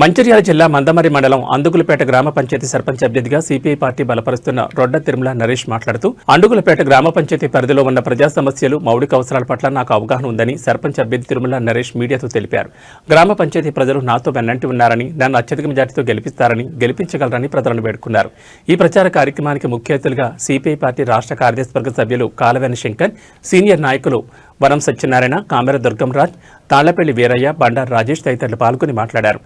మంచిర్యాల జిల్లా మందమరి మండలం అందుగులపేట గ్రామ పంచాయతీ సర్పంచ్ అభ్యర్థిగా సిపిఐ పార్టీ బలపరుస్తున్న రొడ్డ తిరుమల నరేష్ మాట్లాడుతూ అందుగులపేట గ్రామ పంచాయతీ పరిధిలో ఉన్న ప్రజా సమస్యలు మౌలిక అవసరాల పట్ల నాకు అవగాహన ఉందని సర్పంచ్ అభ్యర్థి తిరుమల నరేష్ మీడియాతో తెలిపారు. గ్రామ పంచాయతీ ప్రజలు నాతో వెన్నంటి ఉన్నారని, నన్ను అత్యధిక మెజార్టీతో గెలిపిస్తారని, గెలిపించగలరని ప్రజలను వేడుకున్నారు. ఈ ప్రచార కార్యక్రమానికి ముఖ్య అతిథులుగా సిపిఐ పార్టీ రాష్ట్ర కార్యదర్శి సభ్యులు కాలవేని శంకర్, సీనియర్ నాయకులు వనం సత్యనారాయణ, కామెర దుర్గంరాజ్, తాళ్లపల్లి వీరయ్య, బండారు రాజేష్ తదితరులు పాల్గొని మాట్లాడారు.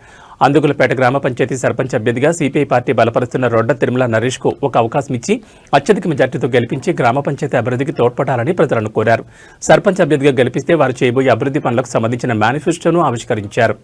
అందుగులపేట గ్రామ పంచాయతీ సర్పంచ్ అభ్యర్థిగా సిపిఐ పార్టీ బలపరుస్తున్న రొడ్డ తిరుమల నరేష్ కు ఒక అవకాశం ఇచ్చి అత్యధిక మెజార్టీతో గెలిపించి గ్రామ పంచాయతీ అభివృద్ధికి తోడ్పడాలని ప్రజలను కోరారు. సర్పంచ్ అభ్యర్థిగా గెలిపిస్తే వారు చేయబోయే అభివృద్ధి పనులకు సంబంధించిన మేనిఫెస్టోను ఆవిష్కరించారు.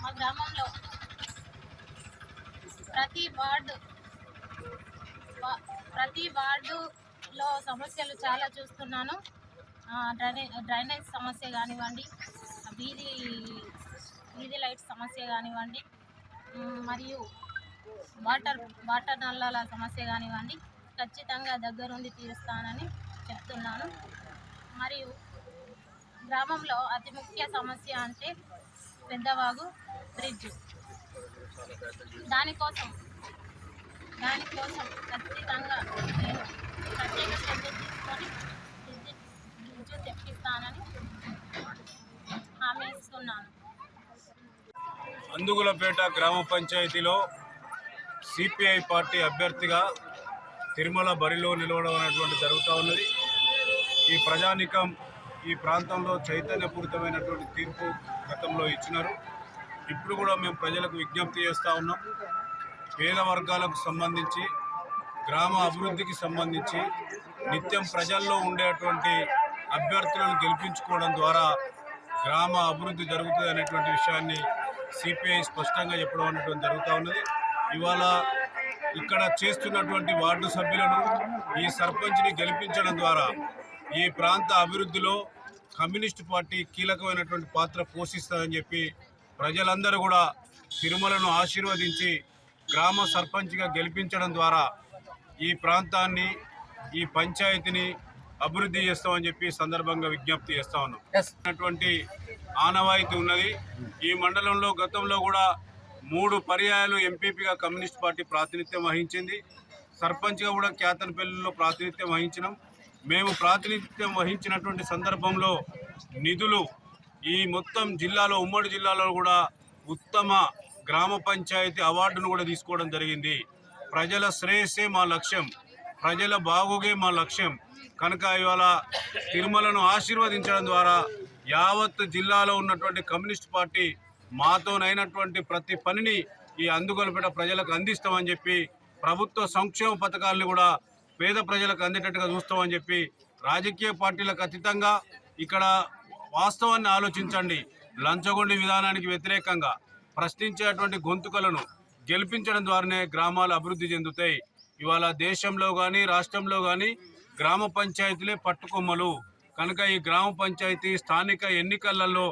మా గ్రామంలో ప్రతి వార్డులో సమస్యలు చాలా చూస్తున్నాను. డ్రైనేజ్ సమస్య కానివ్వండి, వీధి లైట్ సమస్య కానివ్వండి, మరియు వాటర్ నల్లాల సమస్య కానివ్వండి, ఖచ్చితంగా దగ్గరుండి తీరుస్తానని చెప్తున్నాను. మరియు గ్రామంలో అతి ముఖ్య సమస్య అంటే పెద్దవాగు బ్రిడ్జ్. దానికోసం ఖచ్చితంగా నేను ప్రత్యేక శ్రద్ధ తీసుకొని బ్రిడ్జ్ తెప్పిస్తానని హామీ ఇస్తున్నాను. అందుగులపేట గ్రామ పంచాయతీలో సిపిఐ పార్టీ అభ్యర్థిగా తిరుమల బరిలో నిలవడం అనేటువంటి జరుగుతూ ఉన్నది. ఈ ప్రజానికం ఈ ప్రాంతంలో చైతన్యపూరితమైనటువంటి తీర్పు గతంలో ఇచ్చినారు. ఇప్పుడు కూడా మేము ప్రజలకు విజ్ఞప్తి చేస్తూ ఉన్నాం. పేద వర్గాలకు సంబంధించి, గ్రామ అభివృద్ధికి సంబంధించి నిత్యం ప్రజల్లో ఉండేటువంటి అభ్యర్థులను గెలిపించుకోవడం ద్వారా గ్రామ అభివృద్ధి జరుగుతుంది అనేటువంటి విషయాన్ని సిపిఐ స్పష్టంగా చెప్పడం అనేటువంటి జరుగుతూ ఉన్నది. ఇవాళ ఇక్కడ చేస్తున్నటువంటి వార్డు సభ్యులను, ఈ సర్పంచ్ని గెలిపించడం ద్వారా ఈ ప్రాంత అభివృద్ధిలో కమ్యూనిస్టు పార్టీ కీలకమైనటువంటి పాత్ర పోషిస్తుందని చెప్పి ప్రజలందరూ కూడా తిరుమలను ఆశీర్వదించి గ్రామ సర్పంచ్గా గెలిపించడం ద్వారా ఈ ప్రాంతాన్ని, ఈ పంచాయతీని అభివృద్ధి చేస్తామని చెప్పి సందర్భంగా విజ్ఞప్తి చేస్తా ఉన్నాం. అటువంటి ఆనవాయితీ ఉన్నది. ఈ మండలంలో గతంలో కూడా 3 పర్యాయాలు ఎంపీపీగా కమ్యూనిస్ట్ పార్టీ ప్రాతినిధ్యం వహించింది. సర్పంచ్గా కూడా కేతనపల్లిలో ప్రాతినిధ్యం వహించినాం. మేము ప్రాతినిధ్యం వహించినటువంటి సందర్భంలో నిధులు ఈ మొత్తం జిల్లాలో, ఉమ్మడి జిల్లాలో కూడా ఉత్తమ గ్రామ పంచాయతీ అవార్డును కూడా తీసుకోవడం జరిగింది. ప్రజల శ్రేయస్సే మా లక్ష్యం, ప్రజల బాగోగే మా లక్ష్యం కనుక ఇవాళ తిరుమలను ఆశీర్వదించడం ద్వారా యావత్ జిల్లాలో ఉన్నటువంటి కమ్యూనిస్ట్ పార్టీ మాతోనైనటువంటి ప్రతి పనిని ఈ అందుగులపేట ప్రజలకు అందిస్తామని చెప్పి, ప్రభుత్వ సంక్షేమ పథకాలను కూడా పేద ప్రజలకు అందేటట్టుగా చూస్తామని చెప్పి, రాజకీయ పార్టీలకు అతీతంగా ఇక్కడ వాస్తవాన్ని ఆలోచించండి. లంచగొండి విధానానికి వ్యతిరేకంగా ప్రశ్నించేటువంటి గొంతుకలను గెలిపించడం ద్వారానే గ్రామాలు అభివృద్ధి చెందుతాయి. ఇవాళ దేశంలో కానీ రాష్ట్రంలో కానీ గ్రామ పంచాయతీలే పట్టుకొమ్మలు కనుక ఈ గ్రామ పంచాయతీ స్థానిక ఎన్నికలలో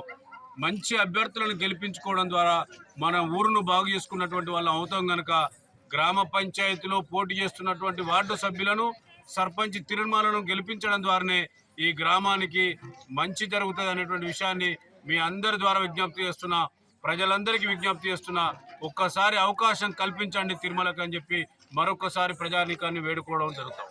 మంచి అభ్యర్థులను గెలిపించుకోవడం ద్వారా మన ఊరును బాగు చేసుకున్నటువంటి వాళ్ళం అవుతాం. కనుక గ్రామ పంచాయతీలో పోటీ చేస్తున్నటువంటి వార్డు సభ్యులను, సర్పంచ్ తిరుమలను గెలిపించడం ద్వారానే ఈ గ్రామానికి మంచి జరుగుతుంది అనేటువంటి విషయాన్ని మీ అందరి ద్వారా విజ్ఞప్తి చేస్తున్నా, ప్రజలందరికీ విజ్ఞప్తి చేస్తున్నా. ఒక్కసారి అవకాశం కల్పించండి తిరుమలకు అని చెప్పి మరొకసారి ప్రజానీకాన్ని వేడుకోవడం జరుగుతాం.